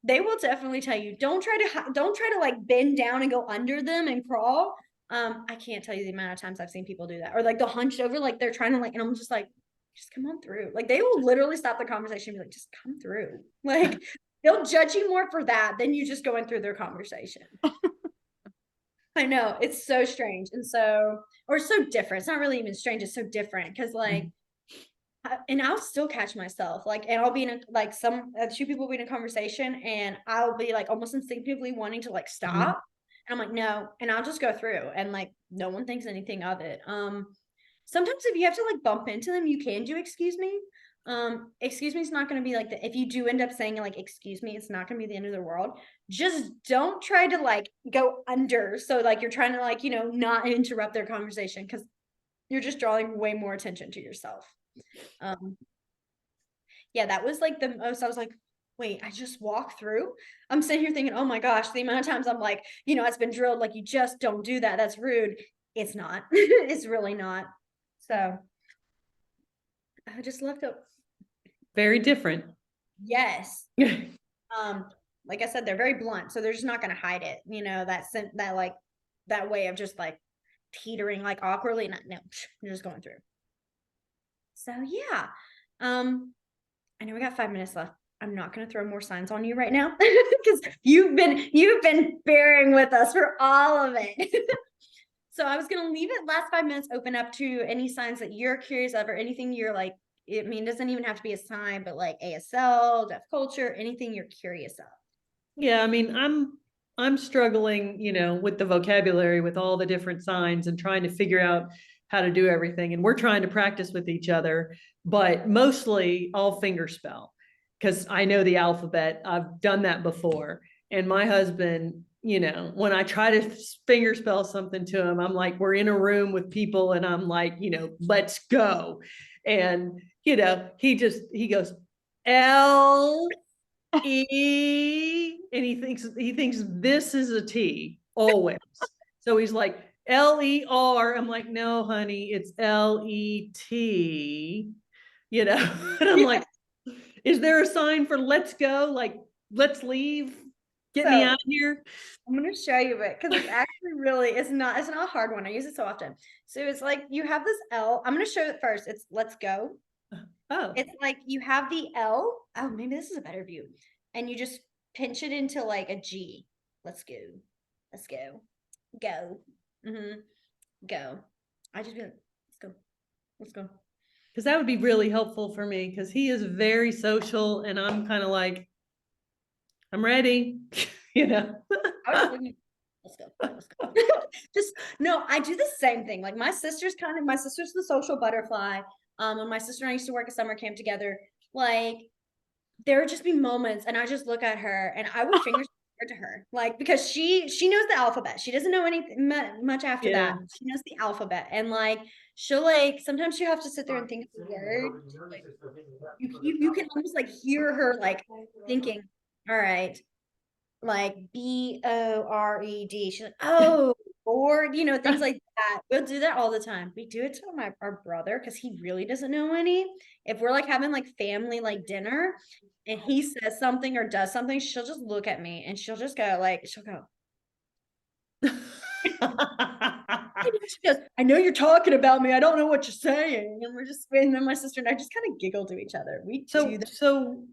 they will definitely tell you, don't try to like bend down and go under them and crawl. I can't tell you the amount of times I've seen people do that, or like they'll hunch over, like they're trying to like, and I'm just like, just come on through. Like they will literally stop the conversation and be like, just come through. Like they'll judge you more for that than you just going through their conversation. I know, it's so strange and or so different. It's not really even strange, it's so different because like and I'll still catch myself like, and I'll be in two people will be in a conversation and I'll be like almost instinctively wanting to like stop, and I'm like no, and I'll just go through and like no one thinks anything of it. Sometimes if you have to like bump into them, you can do excuse me. Excuse me is not going to be like if you do end up saying like excuse me, it's not going to be the end of the world. Just don't try to like go under, so like you're trying to like not interrupt their conversation because you're just drawing way more attention to yourself. Yeah, that was like the most. I was like, wait, I just walk through. I'm sitting here thinking, oh my gosh, the amount of times I'm like, it's been drilled, like you just don't do that, that's rude. It's not. It's really not. So I just left it. Very different. Yes. Like I said, they're very blunt, so they're just not going to hide it. That like that way of just like teetering like awkwardly. No, you're just going through. So yeah, I know we got 5 minutes left. I'm not going to throw more signs on you right now because you've been bearing with us for all of it. So I was going to leave it last 5 minutes open up to any signs that you're curious of or anything you're like. I mean, it doesn't even have to be a sign, but like ASL, deaf culture, anything you're curious of. Yeah, I mean, I'm struggling, with the vocabulary, with all the different signs and trying to figure out how to do everything. And we're trying to practice with each other, but mostly all finger spell because I know the alphabet. I've done that before. And my husband, when I try to finger spell something to him, I'm like, we're in a room with people and I'm like, let's go. And, he goes, L E, and he thinks this is a T always. So he's like LER. I'm like, no, honey, it's LET. you know, and I'm like, is there a sign for let's go? Like, let's leave, get me So- out of here. I'm gonna show you it because it's actually really, it's not a hard one. I use it so often. So it's like you have this L. I'm gonna show it first. It's let's go. Oh, It's like you have the L. Oh, maybe this is a better view. And you just pinch it into like a G. Let's go. Let's go. Go. Go. I just be like, let's go. Let's go. because that would be really helpful for me because he is very social and I'm kind of like, I'm ready, you know. I was just looking, let's go. Let's go. Just no, I do the same thing. Like my sister's the social butterfly. When my sister and I used to work at summer camp together, like there would just be moments and I just look at her and I would fingers to her, like because she knows the alphabet. She doesn't know anything much after Yeah. that. She knows the alphabet and like she'll like sometimes she'll have to sit there and think of the word. Like you can almost like hear her like thinking, all right, like BORED. She's like, oh, bored, you know, things like that. We'll do that all the time. We do it to our brother because he really doesn't know any. If we're like having like family like dinner and he says something or does something, she'll just look at me and she'll just go like, she'll go. She goes, I know you're talking about me. I don't know what you're saying. And then my sister and I just kind of giggle to each other. We do that. So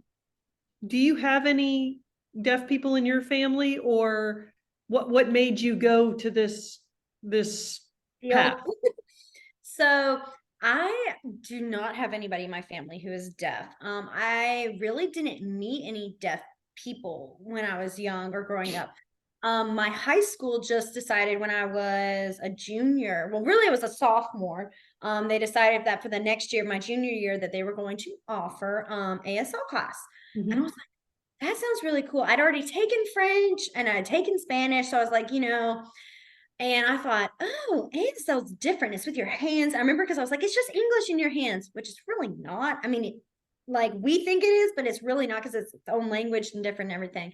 do you have any deaf people in your family or what made you go to this path? So I do not have anybody in my family who is deaf. I really didn't meet any deaf people when I was young or growing up. My high school just decided when I was a junior, well, really it was a sophomore. They decided that for the next year, my junior year, that they were going to offer ASL class. And I was like, that sounds really cool. I'd already taken French and I'd taken Spanish. So I was like, you know, and I thought, oh, ASL's different. It's with your hands. I remember because I was like, it's just English in your hands, which is really not. I mean, like we think it is, but it's really not because it's its own language and different and everything.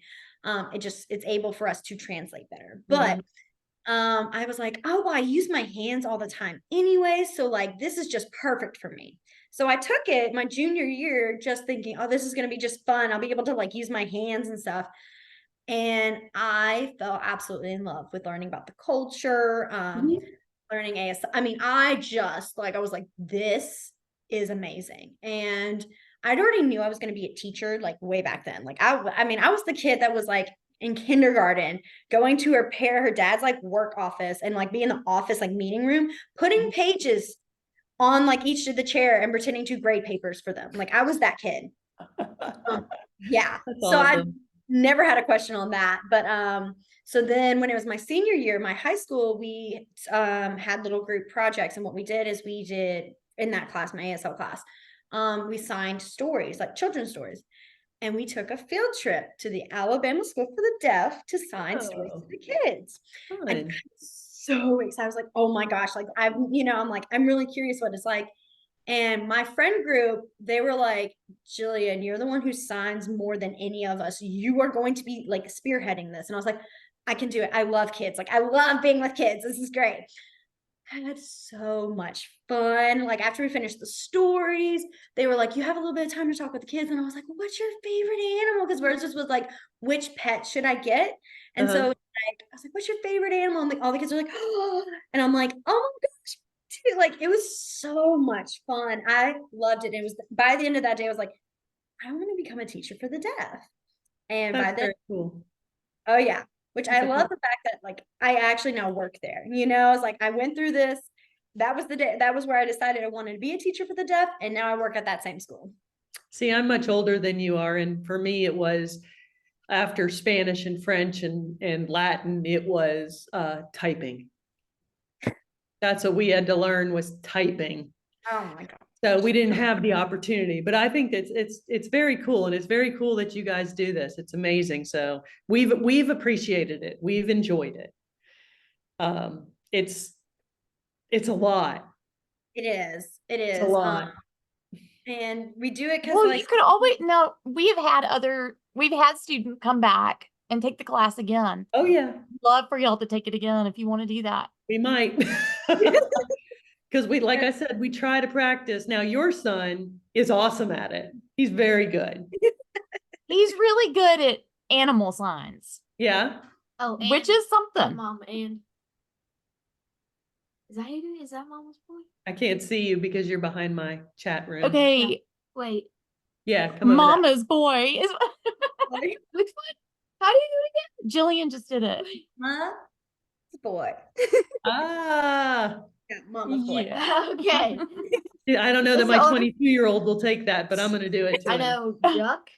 It's able for us to translate better. But I was like, oh, well, I use my hands all the time anyway. So like this is just perfect for me. So I took it my junior year just thinking, oh, this is gonna be just fun. I'll be able to like use my hands and stuff. And I fell absolutely in love with learning about the culture, learning ASL. I mean, I was like, this is amazing. And I'd already knew I was going to be a teacher like way back then. Like I mean, I was the kid that was like in kindergarten going to her dad's like work office and like be in the office, like meeting room, putting pages on like each of the chair and pretending to grade papers for them. Like I was that kid. Yeah. That's So I awesome. never had a question on that. But so then when it was my senior year, my high school, we had little group projects. And what we did is we did in that class, my ASL class, we signed stories, like children's stories. And we took a field trip to the Alabama School for the Deaf to sign stories to the kids. And I'm Fun. so excited. I was like, oh my gosh, like I'm like, I'm really curious what it's like. And my friend group, they were like, Gillian, you're the one who signs more than any of us. You are going to be like spearheading this. And I was like, I can do it. I love kids. Like, I love being with kids. This is great. I had so much fun. Like, after we finished the stories, they were like, you have a little bit of time to talk with the kids. And I was like, what's your favorite animal? Because ours just was like, which pet should I get? And so like, I was like, what's your favorite animal? And like, all the kids are like, oh, and I'm like, oh my gosh. Dude, like it was so much fun. I loved it. It was by the end of that day, I was like, I want to become a teacher for the deaf. And by That's then, very cool. oh yeah, which I That's love the fact that like I actually now work there. You know, I was like, I went through this. That was the day. That was where I decided I wanted to be a teacher for the deaf, and now I work at that same school. See, I'm much older than you are. And for me, it was after Spanish and French and Latin, it was typing. That's what we had to learn was typing. Oh my god. So we didn't have the opportunity, but I think it's very cool. And it's very cool that you guys do this. It's amazing. So we've appreciated it. We've enjoyed it. It's a lot. It is. It It's a is. lot. And we do it because Well, like you could always no, we've had students come back and take the class again. Oh yeah, Love for y'all to take it again if you want to do that. we might. Because like I said, we try to practice. Now your son is awesome at it. He's very good. He's really good at animal signs, Yeah. Oh, which is something. mom and is that how you do it? Is that mama's boy? I can't see you because you're behind my chat room. Okay, Wait, Yeah, come over there. Mama's boy is which one? How do you do Jillian just did it. Mama's boy. Ah, Yeah, mama's boy. Yeah. it again? Okay. yeah, I don't know that That's my all- 22-year-old will take that, but I'm going to do it to I him. know duck.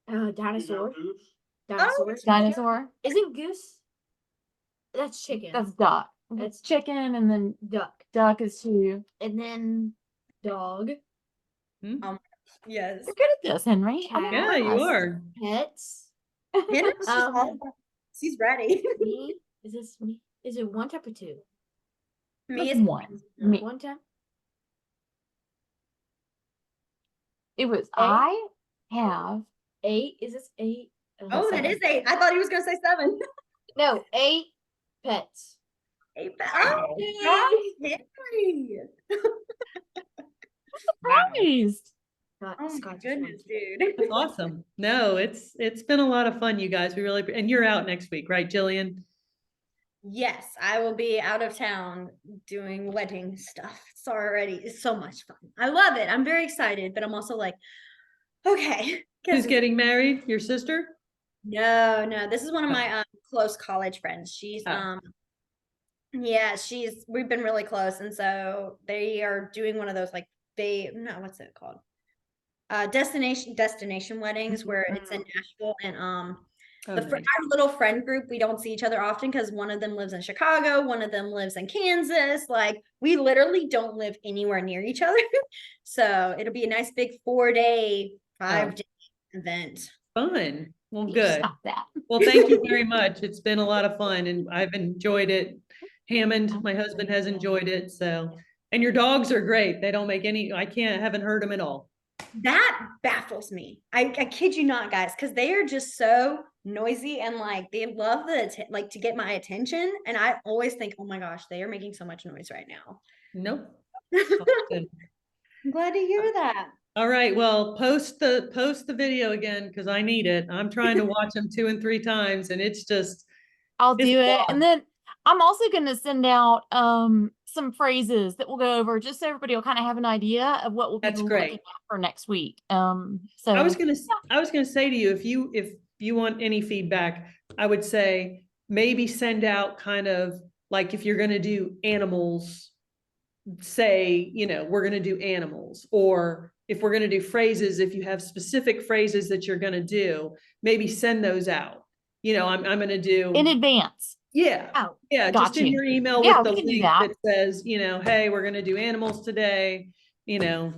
Dinosaur. Dinosaur. Dinosaur. Isn't goose? That's chicken. That's duck. That's That's chicken, and then duck. duck is two. And then dog. Yes. You're good at this, Henry. I'm Cat. Yeah, you impressed. are. Pets. Hannah's just Um, all about- she's ready. Me? Is this me? Is it one type or two? Me Like is one. Me. One type? It was. Eight. I have 8? Is this 8? Oh, that is 8. I thought he was gonna say 7. No, 8 pets. 8. Oh, Oh, Henry. surprised. Got Oh my Scotch goodness, whisky. dude. That's awesome. No, it's been a lot of fun, you guys. We really, and you're out next week, right, Jillian? Yes, I will be out of town doing wedding stuff. It's so much fun. I love it. I'm very excited, but I'm also like, okay. Who's getting married? Your sister? No, this is one of my close college friends. She's Oh. yeah, we've been really close, and so they are doing one of those like what's it called? Destination weddings where it's in Nashville, and Oh, our nice. little friend group, we don't see each other often because one of them lives in Chicago, one of them lives in Kansas. Like we literally don't live anywhere near each other. So it'll be a nice big 4-day, 5-day event. Fun. Well, You good. Stop that. Well, thank you very much. It's been a lot of fun and I've enjoyed it. Hammond, my husband, has enjoyed it. So, and your dogs are great. They don't make haven't heard them at all. That baffles me. I kid you not, guys, because they are just so noisy and like they love to get my attention. And I always think, oh my gosh, they are making so much noise right now. Nope. I'm glad to hear that. All right. Well, post the video again because I need it. I'm trying to watch them 2 and 3 times, and it's just I'll It's do it. fun. And then I'm also going to send out some phrases that we'll go over just so everybody will kind of have an idea of what we'll be That's looking great. at for next week. So I was gonna say to you, if you want any feedback, I would say maybe send out kind of like if you're gonna do animals, say, we're gonna do animals, or if we're gonna do phrases, if you have specific phrases that you're gonna do, maybe send those out. I'm gonna do in advance. yeah. Oh, Yeah, got just in you. your email Yeah, with the we can do link that. that says, hey, we're gonna do animals today,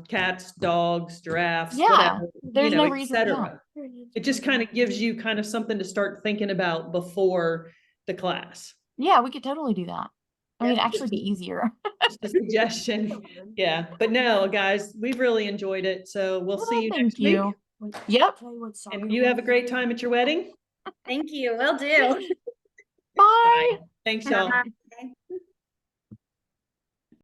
cats, dogs, giraffes, Yeah, whatever, there's no et reason cetera. here it is. It just kind of gives you kind of something to start thinking about before the class. Yeah, we could totally do that. I mean, Yep. it'd actually be easier. Just a suggestion. Yeah, but no, guys, we've really enjoyed it. So we'll Well, see you thank next you. week. Yep. Tell you what soccer And you have a was. great time at your wedding. Thank you. Will do. Bye. Thanks, y'all. Bye.